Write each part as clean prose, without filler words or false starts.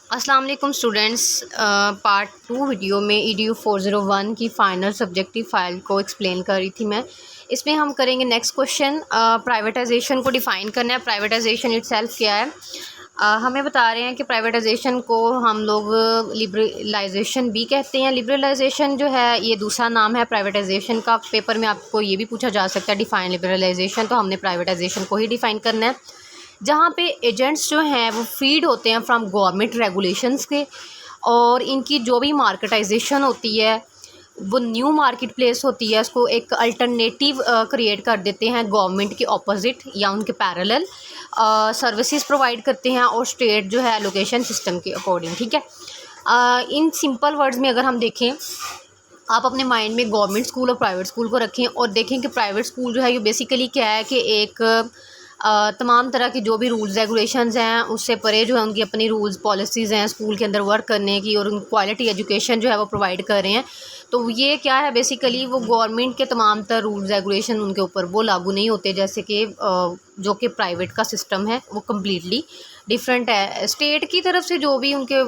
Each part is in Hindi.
अस्सलाम वालेकुम स्टूडेंट्स। पार्ट 2 वीडियो में EDU 401 की फ़ाइनल सब्जेक्टिव फ़ाइल को एक्सप्लेन कर रही थी मैं। इसमें हम करेंगे नेक्स्ट क्वेश्चन। प्राइवेटाइजेशन को डिफ़ाइन करना है। प्राइवेटाइजेशन इटसेल्फ क्या है? हमें बता रहे हैं कि प्राइवेटाइजेशन को हम लोग लिबरलाइजेशन भी कहते हैं। लिबरलाइजेशन जो है ये दूसरा नाम है प्राइवेटाइजेशन का। पेपर में आपको ये भी पूछा जा सकता है डिफ़ाइन लिबरलाइजेशन, तो हमने प्राइवेटाइजेशन को ही डिफ़ाइन करना है। जहाँ पे एजेंट्स जो हैं वो फीड होते हैं फ्रॉम गवर्नमेंट रेगुलेशंस के, और इनकी जो भी मार्केटाइजेशन होती है वो न्यू मार्केट प्लेस होती है, उसको एक अल्टरनेटिव क्रिएट कर देते हैं गवर्नमेंट के ऑपोजिट या उनके पैरेलल सर्विसेज प्रोवाइड करते हैं, और स्टेट जो है एलोकेशन सिस्टम के अकॉर्डिंग। ठीक है, इन सिंपल वर्ड्स में अगर हम देखें, आप अपने माइंड में गवर्नमेंट स्कूल और प्राइवेट स्कूल को रखें और देखें कि प्राइवेट स्कूल जो है ये बेसिकली क्या है कि एक तमाम तरह की जो भी रूल्स रेगुलेशंस हैं उससे परे जो है उनकी अपनी रूल्स पॉलिसीज़ हैं स्कूल के अंदर वर्क करने की, और उन क्वालिटी एजुकेशन जो है वो प्रोवाइड कर रहे हैं। तो ये क्या है, बेसिकली वो गवर्नमेंट के तमाम तरह रूल्स रेगुलेशन उनके ऊपर वो लागू नहीं होते, जैसे कि जो कि प्राइवेट का सिस्टम है वो कम्प्लीटली डिफरेंट है। स्टेट की तरफ से जो भी उनके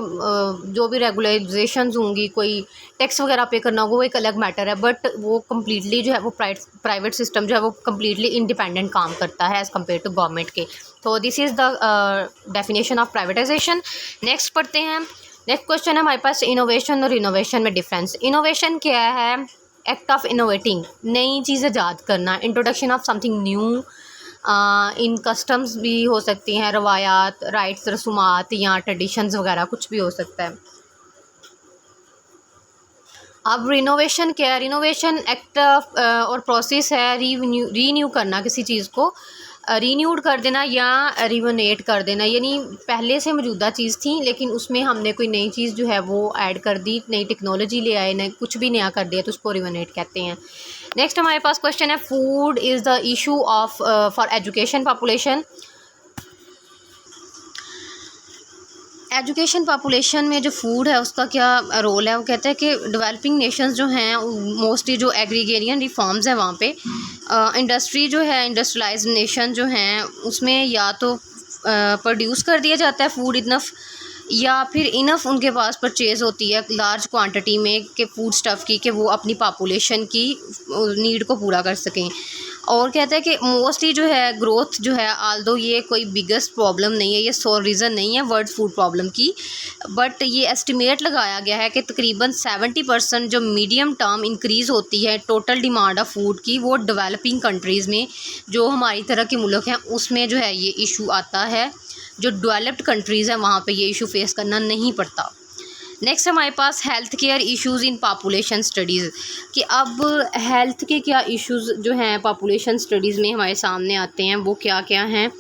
जो भी रेगुलेशंस होंगी, कोई टैक्स वगैरह पे करना होगा, वो एक अलग मैटर है, बट वो कम्प्लीटली जो है वो प्राइवेट सिस्टम जो है वो कम्प्लीटली इंडिपेंडेंट काम करता है एज़ कम्पेयर टू गवर्नमेंट के। तो this is the definition of privatisation. Next पढ़ते हैं। नेक्स्ट क्वेश्चन है हमारे पास, इनोवेशन और इनोवेशन में डिफरेंस। इनोवेशन क्या है? एक्ट ऑफ इनोवेटिंग, नई चीज़ ईजाद करना, introduction of something new. In customs भी हो सकती हैं, रवायात, राइट्स, रसूमात या ट्रेडिशंस वगैरह कुछ भी हो सकता है। अब रिनोवेशन क्या है? रिनोवेशन एक्ट और प्रोसेस है रीन्यू करना, किसी चीज़ को रीन्यूड कर देना या रिवोनेट कर देना, यानी पहले से मौजूदा चीज़ थी लेकिन उसमें हमने कोई नई चीज़ जो है वो ऐड कर दी, नई टेक्नोलॉजी ले आए, नई कुछ भी नया कर दिया, तो उसको रिवोनेट कहते हैं। नेक्स्ट हमारे पास क्वेश्चन है, food is the issue of for education population. Education population में जो फूड है उसका क्या रोल है? वो कहते हैं कि डेवलपिंग नेशंस जो हैं मोस्टली जो एग्रीगेरियन रिफॉर्म्स हैं वहाँ पे इंडस्ट्री जो है, इंडस्ट्रियलाइज्ड नेशन जो हैं उसमें या तो प्रोड्यूस कर दिया जाता है फूड इनफ, या फिर इनफ उनके पास परचेज़ होती है लार्ज क्वांटिटी में कि फूड स्टफ़ की, कि वो अपनी पॉपुलेशन की नीड को पूरा कर सकें। और कहते हैं कि मोस्टली जो है ग्रोथ जो है, आल्दो ये कोई बिगेस्ट प्रॉब्लम नहीं है, ये सोल रीज़न नहीं है वर्ल्ड फूड प्रॉब्लम की, बट ये एस्टिमेट लगाया गया है कि तकरीबन 70% जो मीडियम टर्म इंक्रीज़ होती है टोटल डिमांड ऑफ फूड की, वो डेवलपिंग कंट्रीज़ में, जो हमारी तरह के मुल्क हैं उसमें जो है ये इशू आता है। जो डेवलप्ड कंट्रीज़ हैं वहाँ पे ये इशू फेस करना नहीं पड़ता। नेक्स्ट हमारे पास health care issues in population studies, कि अब हेल्थ के क्या इश्यूज़ जो हैं पॉपुलेशन स्टडीज़ में हमारे सामने आते हैं, वो क्या क्या हैं।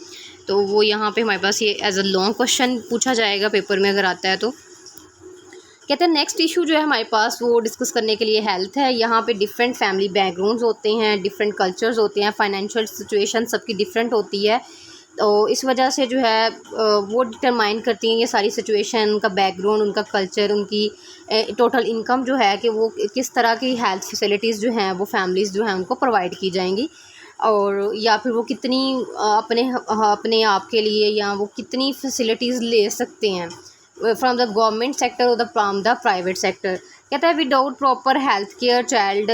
तो वो यहाँ पे हमारे पास ये एज अ लॉन्ग क्वेश्चन पूछा जाएगा पेपर में अगर आता है तो। कहते हैं नेक्स्ट इशू जो है हमारे पास वो डिस्कस करने के लिए हेल्थ है। यहाँ पे डिफरेंट फैमिली बैकग्राउंड्स होते हैं, डिफरेंट कल्चर्स होते हैं, फाइनेंशियल सिचुएशन सबकी डिफरेंट होती है, तो इस वजह से जो है वो डिटरमाइन करती हैं ये सारी सिचुएशन, उनका बैकग्राउंड, उनका कल्चर, उनकी टोटल इनकम जो है कि वो किस तरह की हेल्थ फैसिलिटीज़ जो हैं वो फैमिलीज़ जो हैं उनको प्रोवाइड की जाएंगी, और या फिर वो कितनी अपने आप के लिए या वो कितनी फैसिलिटीज़ ले सकते हैं फ्रॉम द गवर्नमेंट सेक्टर और फ्रॉम द प्राइवेट सेक्टर। कहता है without proper health care child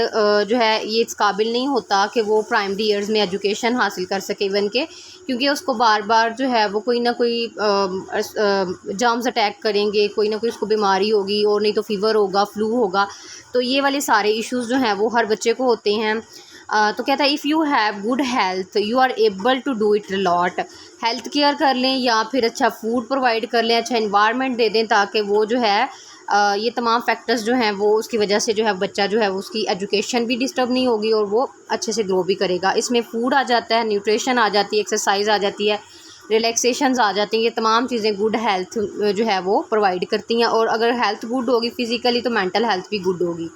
जो है ये इस काबिल नहीं होता कि वो प्राइमरी ईयर्स में एजुकेशन हासिल कर सके इवन के, क्योंकि उसको बार बार जो है वो कोई ना कोई जर्म्स अटैक करेंगे, कोई ना कोई उसको बीमारी होगी, और नहीं तो फीवर होगा, फ्लू होगा, तो ये वाले सारे इश्यूज़ जो हैं वो हर बच्चे को होते हैं। तो कहता है if you have good health you are able to do it lot. Health care कर लें या फिर अच्छा फूड प्रोवाइड कर लें, अच्छा इन्वायरमेंट दे दें, ताकि वो जो है ये तमाम फैक्टर्स जो हैं वो उसकी वजह से जो है बच्चा जो है उसकी एजुकेशन भी डिस्टर्ब नहीं होगी और वो अच्छे से ग्रो भी करेगा। इसमें फूड आ जाता है, न्यूट्रिशन आ जाती है, एक्सरसाइज आ जाती है, रिलैक्सेशंस आ जाती हैं, ये तमाम चीज़ें गुड हेल्थ जो है वो प्रोवाइड करती हैं, और अगर हेल्थ गुड होगी फिज़िकली तो मेंटल हेल्थ भी गुड होगी।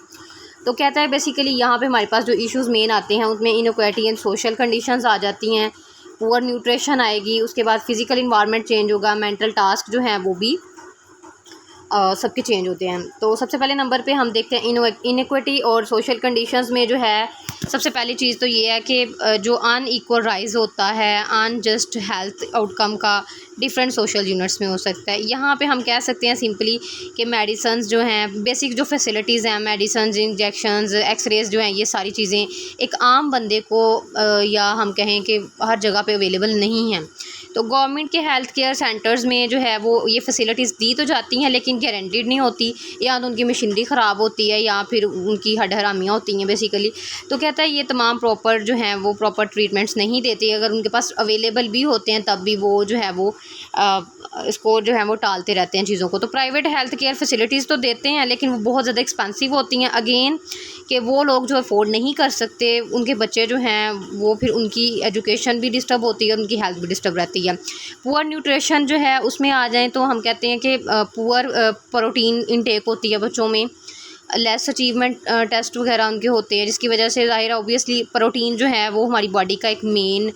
तो कहता है बेसिकली यहाँ पे हमारे पास जो इश्यूज़ मेन आते हैं उसमें इनइक्वालिटी एंड सोशल कंडीशंस आ जाती हैं, पुअर न्यूट्रिशन आएगी, उसके बाद फिज़िकल इन्वायरमेंट चेंज होगा, मेंटल टास्क जो हैं वो भी सबके चेंज होते हैं। तो सबसे पहले नंबर पे हम देखते हैं इनइक्विटी और सोशल कंडीशंस में जो है सबसे पहली चीज़ तो ये है कि जो अनइक्वल राइज़ होता है अनजस्ट हेल्थ आउटकम का डिफरेंट सोशल यूनिट्स में हो सकता है। यहाँ पे हम कह सकते हैं सिंपली कि मेडिसन्स जो हैं, बेसिक जो फैसिलिटीज़ हैं, मेडिसन्स, इंजेक्शंस, एक्सरेज जो हैं, ये सारी चीज़ें एक आम बंदे को या हम कहें कि हर जगह पे अवेलेबल नहीं हैं। तो गवर्नमेंट के हेल्थ केयर सेंटर्स में जो है वो ये फैसिलिटीज़ दी तो जाती हैं लेकिन गारंटीड नहीं होती, या तो उनकी मशीनरी ख़राब होती है या फिर उनकी हड हरामियाँ होती हैं बेसिकली। तो कहता है ये तमाम प्रॉपर जो हैं वो प्रॉपर ट्रीटमेंट्स नहीं देते, अगर उनके पास अवेलेबल भी होते हैं तब भी वो जो है वो इसको जो है वो टालते रहते हैं चीज़ों को। तो प्राइवेट हेल्थ केयर फैसिलिटीज़ तो देते हैं लेकिन वो बहुत ज़्यादा एक्सपेंसिव होती हैं अगेन, कि वो लोग जो अफोर्ड नहीं कर सकते, उनके बच्चे जो हैं वो फिर उनकी एजुकेशन भी डिस्टर्ब होती है, उनकी हेल्थ भी डिस्टर्ब रहती है। पुअर न्यूट्रिशन जो है उसमें आ जाएँ तो हम कहते हैं कि पुअर प्रोटीन इनटेक होती है बच्चों में, लेस अचीवमेंट टेस्ट वगैरह उनके होते हैं, जिसकी वजह से ज़ाहिर है ऑब्वियसली प्रोटीन जो है वो हमारी बॉडी का एक मेन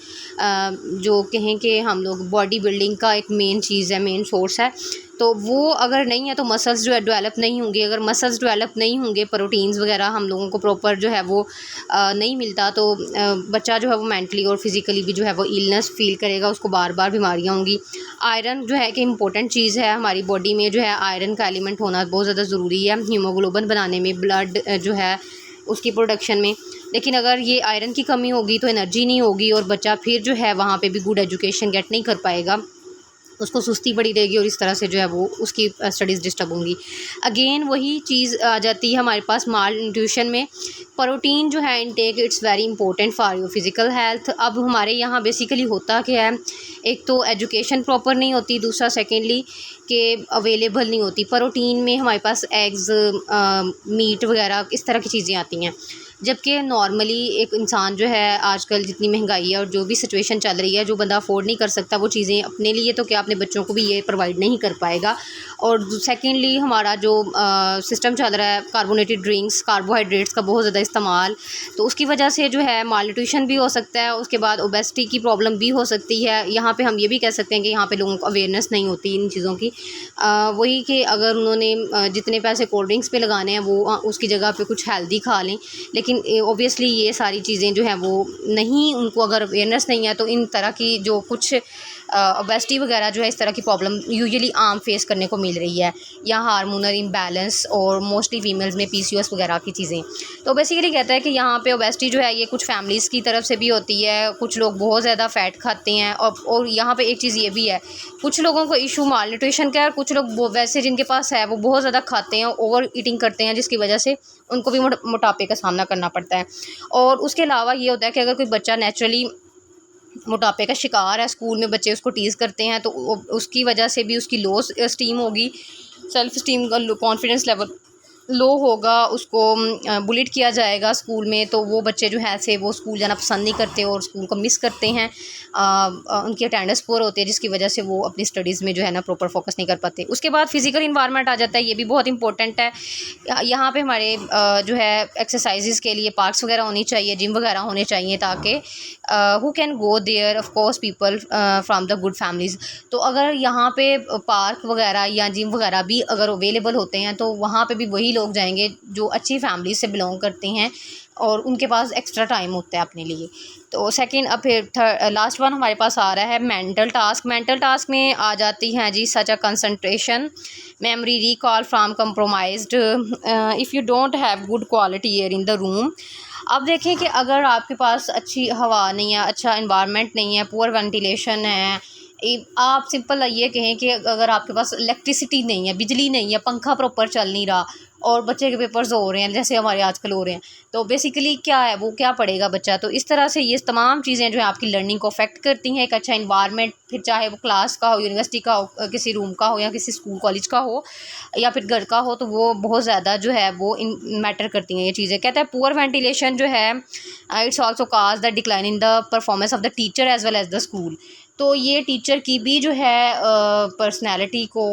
जो कहें कि हम लोग बॉडी बिल्डिंग का एक मेन चीज़ है, मेन सोर्स है। तो वो अगर नहीं है तो मसल्स जो है डेवलप नहीं होंगे, अगर मसल्स डेवलप नहीं होंगे, प्रोटीन्स वगैरह हम लोगों को प्रॉपर जो है वो नहीं मिलता, तो बच्चा जो है वो मेंटली और फिज़िकली भी जो है वो इलनेस फील करेगा, उसको बार बार बीमारियाँ होंगी। आयरन जो है कि इम्पोर्टेंट चीज़ है हमारी बॉडी में, जो है आयरन का एलिमेंट होना बहुत ज़्यादा ज़रूरी है हीमोग्लोबिन बनाने में, ब्लड जो है उसकी प्रोडक्शन में। लेकिन अगर ये आयरन की कमी होगी तो एनर्जी नहीं होगी और बच्चा फिर जो है वहाँ पे भी गुड एजुकेशन गेट नहीं कर पाएगा, उसको सुस्ती पड़ी रहेगी और इस तरह से जो है वो उसकी स्टडीज़ डिस्टर्ब होंगी। अगेन वही चीज़ आ जाती है हमारे पास माल न्यूट्रिशन में। प्रोटीन जो है intake it's very important for your physical health. अब हमारे यहाँ बेसिकली होता क्या है, एक तो एजुकेशन प्रॉपर नहीं होती, दूसरा सेकेंडली कि अवेलेबल नहीं होती। प्रोटीन में हमारे पास एग्स, मीट वगैरह इस तरह की चीज़ें आती हैं, जबकि नॉर्मली एक इंसान जो है आजकल जितनी महंगाई है और जो भी सिचुएशन चल रही है, जो बंदा अफोर्ड नहीं कर सकता वो चीज़ें अपने लिए तो क्या अपने बच्चों को भी ये प्रोवाइड नहीं कर पाएगा। और सेकेंडली हमारा जो सिस्टम चल रहा है कार्बोनेटेड ड्रिंक्स, कार्बोहाइड्रेट्स का बहुत ज़्यादा इस्तेमाल, तो उसकी वजह से जो है माल न्यूट्रिशन भी हो सकता है, उसके बाद ओबेसिटी की प्रॉब्लम भी हो सकती है। यहाँ पे हम ये भी कह सकते हैं कि यहाँ पे लोगों को अवेयरनेस नहीं होती इन चीज़ों की। वही कि अगर उन्होंने जितने पैसे कोल्ड ड्रिंक्स पे लगाने हैं वो उसकी जगह पे कुछ हेल्दी खा लें, लेकिन ऑब्वियसली ये सारी चीज़ें जो हैं वो नहीं, उनको अगर अवेयरनेस नहीं है तो इन तरह की जो कुछ ओबेसिटी वगैरह जो है इस तरह की प्रॉब्लम यूजुअली आम फेस करने को मिल रही है, या हार्मोनल इम्बैलेंस और मोस्टली फीमेल्स में पीसीओएस वगैरह की चीज़ें। तो बेसिकली कहता है कि यहाँ पे ओबेसिटी जो है ये कुछ फैमिलीज़ की तरफ से भी होती है, कुछ लोग बहुत ज़्यादा फ़ैट खाते हैं, और यहाँ पे एक चीज़ ये भी है, कुछ लोगों को इशू माल न्यूट्रिशन का है और कुछ लोग वैसे जिनके पास है वो बहुत ज़्यादा खाते हैं, ओवर ईटिंग करते हैं, जिसकी वजह से उनको भी मोटापे का सामना करना पड़ता है। और उसके अलावा ये होता है कि अगर कोई बच्चा नेचुरली मोटापे का शिकार है, स्कूल में बच्चे उसको टीज़ करते हैं, तो उसकी वजह से भी उसकी लो स्टीम होगी, सेल्फ स्टीम का कॉन्फिडेंस लेवल लो होगा, उसको बुलिट किया जाएगा स्कूल में, तो वो बच्चे जो है ऐसे वो स्कूल जाना पसंद नहीं करते और स्कूल को मिस करते हैं, उनकी अटेंडेंस पुअर होती है, जिसकी वजह से वो अपनी स्टडीज़ में जो है ना प्रॉपर फोकस नहीं कर पाते। उसके बाद फिज़िकल इन्वायरमेंट आ जाता है, ये भी बहुत इंपॉर्टेंट है। यहाँ पे हमारे जो है एक्सरसाइजेज़ के लिए पार्क्स वगैरह होनी चाहिए, जिम वगैरह होने चाहिए, ताकि who can go there of course people from the good families. तो अगर यहाँ पे पार्क वगैरह या जिम वगैरह भी अगर अवेलेबल होते हैं तो वहाँ पे भी वही लोग जाएंगे जो अच्छी फैमिली से बिलोंग करते हैं और उनके पास एक्स्ट्रा टाइम होता है अपने लिए। तो सेकंड, अब फिर लास्ट वन हमारे पास आ रहा है मेंटल टास्क। मेंटल टास्क में आ जाती हैं जी such a concentration, memory, recall from compromised, if you don't have good quality air in the room. अब देखें कि अगर आपके पास अच्छी हवा नहीं है, अच्छा इन्वायरमेंट नहीं है, पुअर वेंटिलेशन है, आप सिंपल ये कहें कि अगर आपके पास इलेक्ट्रिसिटी नहीं है, बिजली नहीं है, पंखा प्रॉपर चल नहीं रहा और बच्चे के पेपर्स हो रहे हैं जैसे हमारे आजकल हो रहे हैं, तो बेसिकली क्या है, वो क्या पढ़ेगा बच्चा। तो इस तरह से ये तमाम चीज़ें जो है आपकी लर्निंग को अफेक्ट करती हैं। एक अच्छा इन्वायरमेंट, फिर चाहे वो क्लास का हो, यूनिवर्सिटी का हो, किसी रूम का हो, या किसी स्कूल कॉलेज का हो, या फिर घर का हो, तो वो बहुत ज़्यादा जो है वो मैटर करती हैं ये चीज़ें। कहता है पुअर वेंटिलेशन जो है it's also cause the decline in the performance of the teacher as well as the school. तो ये टीचर की भी जो है पर्सनैलिटी को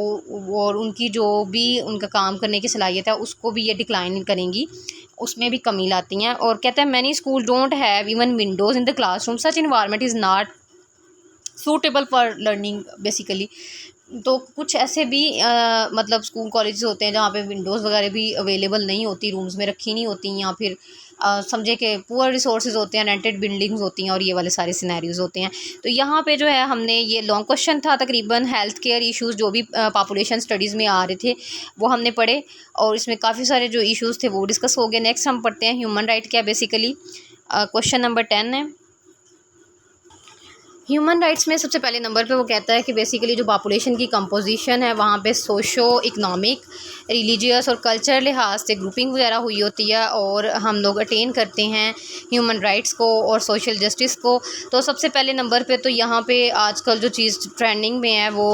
और उनकी जो भी उनका काम करने की सलाहियत है उसको भी ये डिक्लाइन करेंगी, उसमें भी कमी लाती हैं। और कहते हैं many school don't have even Windows in the classroom, such environment is not suitable for learning basically. तो कुछ ऐसे भी मतलब स्कूल कॉलेजेस होते हैं जहाँ पे विंडोज़ वगैरह भी अवेलेबल नहीं होती, रूम्स में रखी नहीं होती, या फिर समझे कि पुअर रिसोर्सेज होते हैं, रेंटेड बिल्डिंग्स होती हैं, और ये वाले सारे सिनेरियोज़ होते हैं। तो यहाँ पे जो है हमने ये लॉन्ग क्वेश्चन था तकरीबन हेल्थ केयर इश्यूज़ जो भी पॉपुलेशन स्टडीज़ में आ रहे थे वो हमने पढ़े, और इसमें काफ़ी सारे जो इश्यूज़ थे वो डिस्कस हो गए। नेक्स्ट हम पढ़ते हैं ह्यूमन राइट क्या बेसिकली। क्वेश्चन नंबर 10 है। ह्यूमन राइट्स में सबसे पहले नंबर पे वो कहता है कि बेसिकली जो पॉपुलेशन की कंपोजिशन है वहाँ पे सोशो इकनॉमिक, रिलीजियस और कल्चर लिहाज से ग्रुपिंग वगैरह हुई होती है, और हम लोग अटेन करते हैं ह्यूमन राइट्स को और सोशल जस्टिस को। तो सबसे पहले नंबर पे तो यहाँ पे आजकल जो चीज़ ट्रेंडिंग में है वो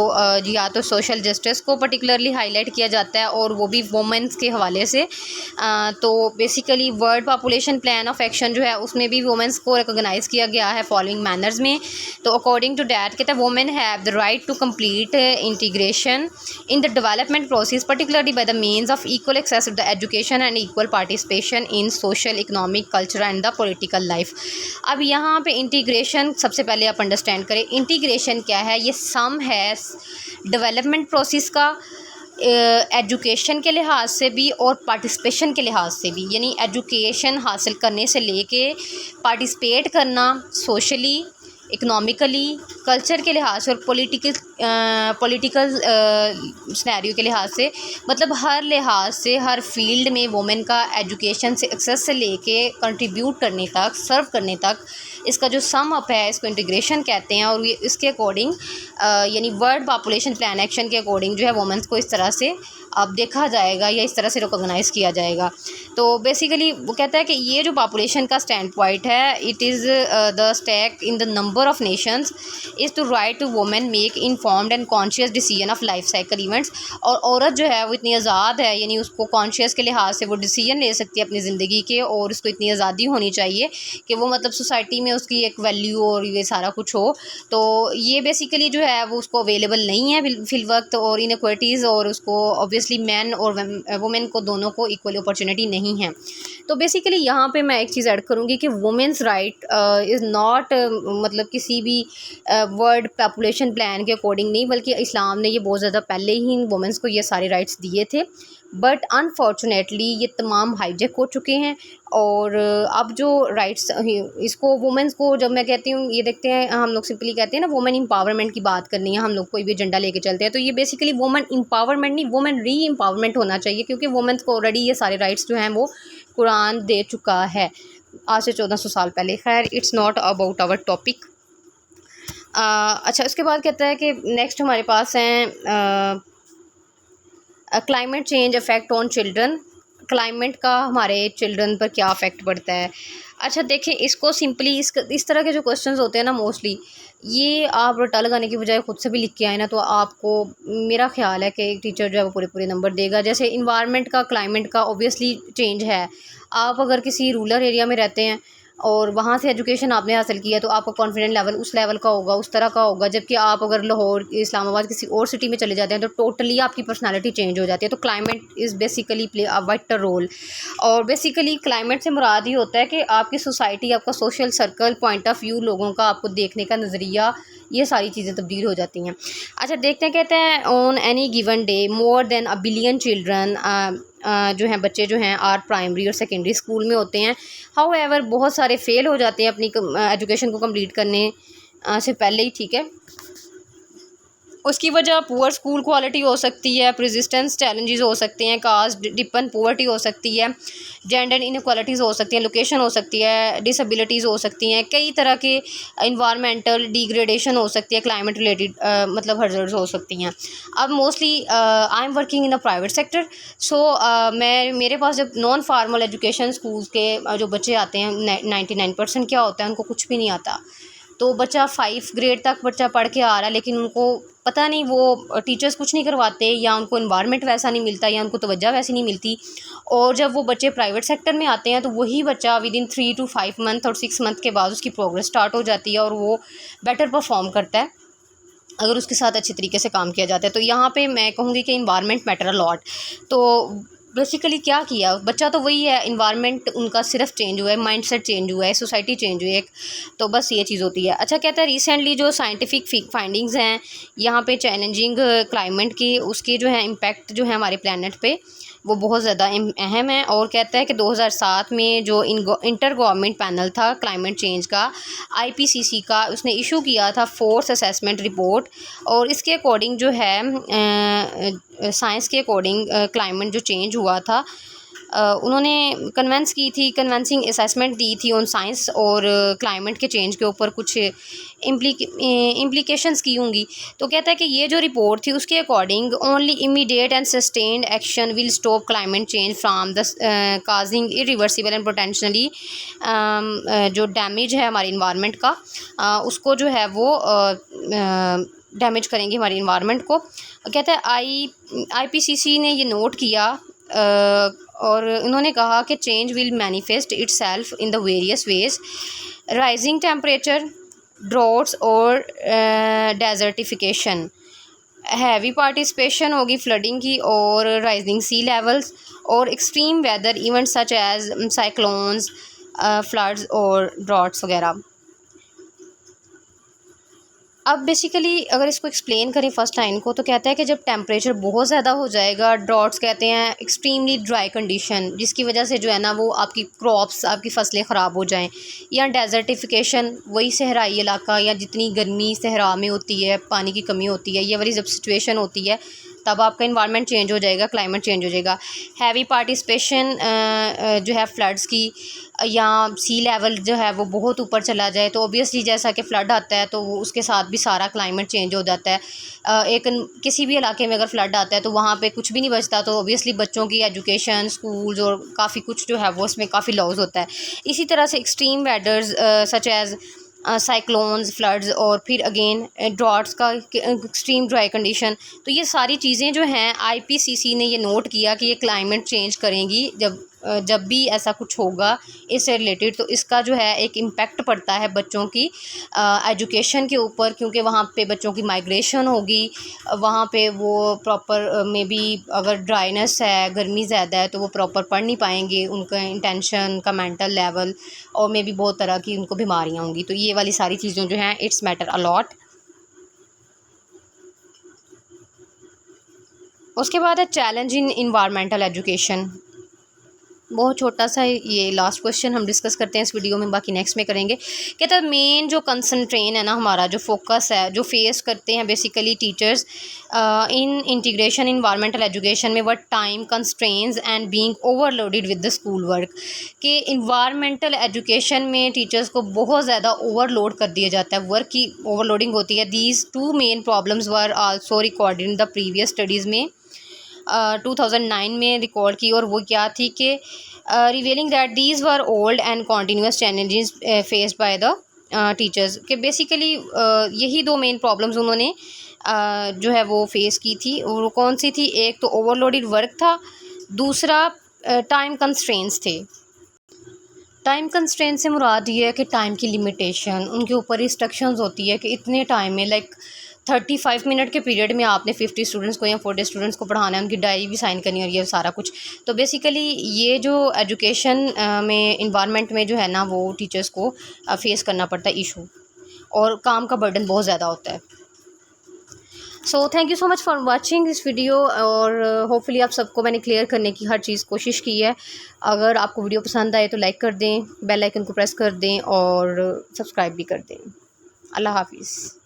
या तो सोशल जस्टिस को पर्टिकुलरली हाईलाइट किया जाता है, और वो भी वुमेंस के हवाले से। तो basically world population plan of action जो है उसमें भी वुमेंस को रिकॉग्नाइज़ किया गया है फॉलोइंग मैनर्स में। तो अकॉर्डिंग टू डैट कहता है women have the right to complete integration in the development process particularly by the means of equal access to the education and equal participation in social economic culture and the political life. अब यहाँ पे इंटीग्रेशन सबसे पहले आप अंडरस्टैंड करें, इंटीग्रेशन क्या है। ये सम है डेवलपमेंट प्रोसेस का एजुकेशन के लिहाज से भी और पार्टिसिपेशन के लिहाज से भी, यानी एजुकेशन हासिल करने से लेके पार्टिसिपेट करना सोशली, इकोनॉमिकली, कल्चर के लिहाज से और पॉलिटिकल सिनेरियो के लिहाज से, मतलब हर लिहाज से हर फील्ड में वुमेन का एजुकेशन से एक्सेस से लेके कंट्रीब्यूट करने तक, सर्व करने तक, इसका जो सम अप है इसको इंटीग्रेशन कहते हैं। और ये इसके अकॉर्डिंग यानी वर्ल्ड पॉपुलेशन प्लान एक्शन के अकॉर्डिंग जो है वुमेन्स को इस तरह से अब देखा जाएगा या इस तरह से रिकॉग्नाइज़ किया जाएगा। तो बेसिकली वो कहता है कि ये जो पॉपुलेशन का स्टैंड पॉइंट है, it is the stack in the number of nations is to right to women make informed and conscious decision of life cycle events. और औरत जो है वो इतनी आज़ाद है, यानी उसको कॉन्शियस के लिहाज से वो डिसीजन ले सकती है अपनी ज़िंदगी के, और उसको इतनी आज़ादी होनी चाहिए कि वो मतलब सोसाइटी में उसकी एक वैल्यू और ये सारा कुछ हो। तो ये बेसिकली जो है वो उसको अवेलेबल नहीं है फिल वक्त, और इनइक्वालिटीज़, और उसको ऑब्वियसली मैन और वुमेन को दोनों को इक्वल अपॉर्चुनिटी नहीं है। तो बेसिकली यहाँ पे मैं एक चीज़ ऐड करूँगी कि वुमेन्स राइट इज़ नॉट मतलब किसी भी वर्ल्ड पॉपुलेशन प्लान के अकॉर्डिंग नहीं, बल्कि इस्लाम ने ये बहुत ज़्यादा पहले ही वुमेन्स को ये सारे राइट्स दिए थे, बट अनफॉर्चुनेटली ये तमाम हाईजैक हो चुके हैं। और अब जो राइट्स इसको वुमेन्स को जब मैं कहती हूँ, ये देखते हैं हम लोग सिंपली कहते हैं ना वुमेन एम्पावरमेंट की बात करनी है, हम लोग कोई भी एजेंडा लेके चलते हैं, तो ये बेसिकली वुमेन एम्पावरमेंट नहीं, वुमेन री एम्पावरमेंट होना चाहिए, क्योंकि वुमेन्स को ऑलरेडी ये सारे राइट्स जो हैं वो कुरान दे चुका है आज से 1400 साल पहले। खैर, it's not about our topic. अच्छा, इसके बाद कहता है कि नेक्स्ट हमारे पास हैं climate change effect on children. Climate का हमारे चिल्ड्रन पर क्या इफ़ेक्ट पड़ता है। अच्छा देखिए, इसको सिंपली इस तरह के जो क्वेश्चंस होते हैं ना, मोस्टली ये आप रट्टा लगाने की बजाय खुद से भी लिख के आए ना, तो आपको मेरा ख्याल है कि टीचर जो है वो पूरे पूरे नंबर देगा। जैसे इन्वायरमेंट का, क्लाइमेट का ऑब्वियसली चेंज है। आप अगर किसी रूरल एरिया में रहते हैं और वहाँ से एजुकेशन आपने हासिल किया, तो आपका कॉन्फिडेंस लेवल उस लेवल का होगा, उस तरह का होगा। जबकि आप अगर लाहौर, इस्लामाबाद, किसी और सिटी में चले जाते हैं तो टोटली आपकी पर्सनालिटी चेंज हो जाती है। तो climate is basically play a vital role. और बेसिकली क्लाइमेट से मुराद ही होता है कि आपकी सोसाइटी, आपका social circle, point of view, लोगों का आपको देखने का नज़रिया, ये सारी चीज़ें तब्दील हो जाती हैं। अच्छा देखते हैं, कहते हैं on any given day more than a billion children जो हैं, बच्चे जो हैं आर प्राइमरी और सेकेंडरी स्कूल में होते हैं। हाउएवर बहुत सारे फेल हो जाते हैं अपनी एजुकेशन को कंप्लीट करने से पहले ही, ठीक है। उसकी वजह पुअर स्कूल क्वालिटी हो सकती है, प्रेजिस्टेंस चैलेंजेस हो सकते हैं, कास्ट डिपेंड पॉवर्टी हो सकती है, जेंडर इनइक्वालिटीज़ हो सकती हैं, लोकेशन हो सकती है, डिसेबिलिटीज़ हो सकती हैं, कई तरह के इन्वायरमेंटल डिग्रेडेशन हो सकती है, क्लाइमेट रिलेटेड मतलब हर्जर्स हो सकती हैं। अब mostly I am working in a private sector, so मेरे पास जब नॉन फार्मल एजुकेशन स्कूल्स के जो बच्चे आते हैं, 99% क्या होता है, उनको कुछ भी नहीं आता। तो बच्चा 5 ग्रेड तक बच्चा पढ़ के आ रहा है, लेकिन उनको पता नहीं, वो टीचर्स कुछ नहीं करवाते, या उनको इन्वायरमेंट वैसा नहीं मिलता, या उनको तवज्जो वैसी नहीं मिलती। और जब वो बच्चे प्राइवेट सेक्टर में आते हैं तो वही बच्चा विद इन 3 to 5 मंथ और 6 मंथ के बाद उसकी प्रोग्रेस स्टार्ट हो जाती है, और वो बेटर परफॉर्म करता है अगर उसके साथ अच्छे तरीके से काम किया जाता है। तो यहाँ पे मैं कहूँगी कि इन्वायरमेंट मैटर अ लॉट। तो बेसिकली क्या किया बच्चा, तो वही है, इन्वायरमेंट उनका सिर्फ चेंज हुआ है, माइंडसेट चेंज हुआ है, सोसाइटी चेंज हुई है, तो बस ये चीज़ होती है। अच्छा कहता है रिसेंटली जो साइंटिफिक फाइंडिंग्स हैं यहाँ पे चैलेंजिंग क्लाइमेट की, उसकी जो है इम्पैक्ट जो है हमारे प्लानट पे वो बहुत ज़्यादा अहम है। और कहता है कि 2007 में जो इंटर गवर्नमेंट पैनल था क्लाइमेट चेंज का, आईपीसीसी का, उसने इशू किया था फोर्थ असेसमेंट रिपोर्ट, और इसके अकॉर्डिंग जो है साइंस के अकॉर्डिंग क्लाइमेट जो चेंज हुआ था, उन्होंने कन्वेंसिंग असेसमेंट दी थी ऑन साइंस और क्लाइमेट के चेंज के ऊपर कुछ इम्प्लीकेशंस की होंगी। तो कहता है कि ये जो रिपोर्ट थी उसके according only immediate and sustained action will stop climate change from the causing irreversible and potentially जो डैमेज है हमारे इन्वायरमेंट का, उसको जो है वो डैमेज करेंगे हमारे इन्वायरमेंट को। कहता है आईपीसीसी ने ये नोट किया और उन्होंने कहा कि change will manifest itself in the various ways, rising temperature, droughts और डेजर्टिफिकेशन, हैवी पार्टिसिपेशन होगी फ्लडिंग की और राइजिंग सी लेवल्स, और extreme weather events such as cyclones, floods और ड्रॉट्स वगैरह। अब बेसिकली अगर इसको एक्सप्लेन करें फर्स्ट लाइन को, तो कहता है कि जब टेम्परेचर बहुत ज़्यादा हो जाएगा, ड्रॉट्स कहते हैं एक्सट्रीमली ड्राई कंडीशन, जिसकी वजह से जो है ना वो आपकी क्रॉप्स, आपकी फसलें ख़राब हो जाएं, या डेजर्टिफिकेशन, वही सहराई इलाका या जितनी गर्मी सहरा में होती है, पानी की कमी होती है, ये वाली जब सिचुएशन होती है तब आपका इन्वायरमेंट चेंज हो जाएगा, क्लाइमेट चेंज हो जाएगा। हैवी पार्टिसिपेशन जो है फ्लड्स की, या सी लेवल जो है वो बहुत ऊपर चला जाए तो ऑब्वियसली जैसा कि फ़्लड आता है तो वो उसके साथ भी सारा क्लाइमेट चेंज हो जाता है। एक किसी भी इलाके में अगर फ्लड आता है तो वहाँ पे कुछ भी नहीं बचता, तो ऑब्वियसली बच्चों की एजुकेशन, स्कूल्स और काफ़ी कुछ जो है वो उसमें काफ़ी लॉस होता है। इसी तरह से extreme वेदर्स such as cyclones, floods और फिर अगेन ड्रॉट्स का एक्सट्रीम ड्राई कंडीशन, तो ये सारी चीज़ें जो हैं आईपीसीसी ने ये नोट किया कि ये क्लाइमेट चेंज करेंगी। जब भी ऐसा कुछ होगा इससे रिलेटेड, तो इसका जो है एक इम्पैक्ट पड़ता है बच्चों की एजुकेशन के ऊपर, क्योंकि वहाँ पे बच्चों की माइग्रेशन होगी, वहाँ पे वो प्रॉपर मे बी अगर ड्राइनेस है, गर्मी ज़्यादा है, तो वो प्रॉपर पढ़ नहीं पाएंगे, उनका इंटेंशन का मेंटल लेवल और मे बी बहुत तरह की उनको बीमारियाँ होंगी। तो ये वाली सारी चीज़ें जो हैं इट्स मैटर अलॉट। उसके बाद है चैलेंज इन इन्वायरमेंटल एजुकेशन। बहुत छोटा सा ये लास्ट क्वेश्चन हम डिस्कस करते हैं इस वीडियो में, बाकी नेक्स्ट में करेंगे। कहता है मेन जो कंसंट्रेन है ना हमारा, जो फोकस है, जो फेस करते हैं basically teachers in integration environmental education में, what time constraints and being overloaded with the school work, कि इन्वायरमेंटल एजुकेशन में टीचर्स को बहुत ज़्यादा ओवरलोड कर दिया जाता है, वर्क की ओवरलोडिंग होती है। These two main problems were also recorded in the previous studies में 2009 में रिकॉर्ड की, और वो क्या थी कि revealing that these were old and continuous challenges faced by the teachers, कि बेसिकली यही दो मेन प्रॉब्लम्स उन्होंने जो है वो फेस की थी। और वो कौन सी थी? एक तो ओवरलोडेड वर्क था, दूसरा टाइम कंस्ट्रेंट्स थे। टाइम कंस्ट्रेंट से मुराद ये है कि टाइम की लिमिटेशन, उनके ऊपर रिस्ट्रिक्शंस होती है कि इतने टाइम में 35 मिनट के पीरियड में आपने 50 स्टूडेंट्स को या 40 स्टूडेंट्स को पढ़ाना है, उनकी डायरी भी साइन करनी है और ये सारा कुछ। तो बेसिकली ये जो एजुकेशन में इन्वायरमेंट में जो है ना वो टीचर्स को फेस करना पड़ता है इशू, और काम का बर्डन बहुत ज़्यादा होता है। So thank you so much for watching this video, और होपफुली आप सबको मैंने क्लियर करने की हर चीज़ कोशिश की है। अगर आपको वीडियो पसंद आए तो लाइक कर दें, बेल आइकन को प्रेस कर दें और सब्सक्राइब भी कर दें। अल्लाह हाफिज़।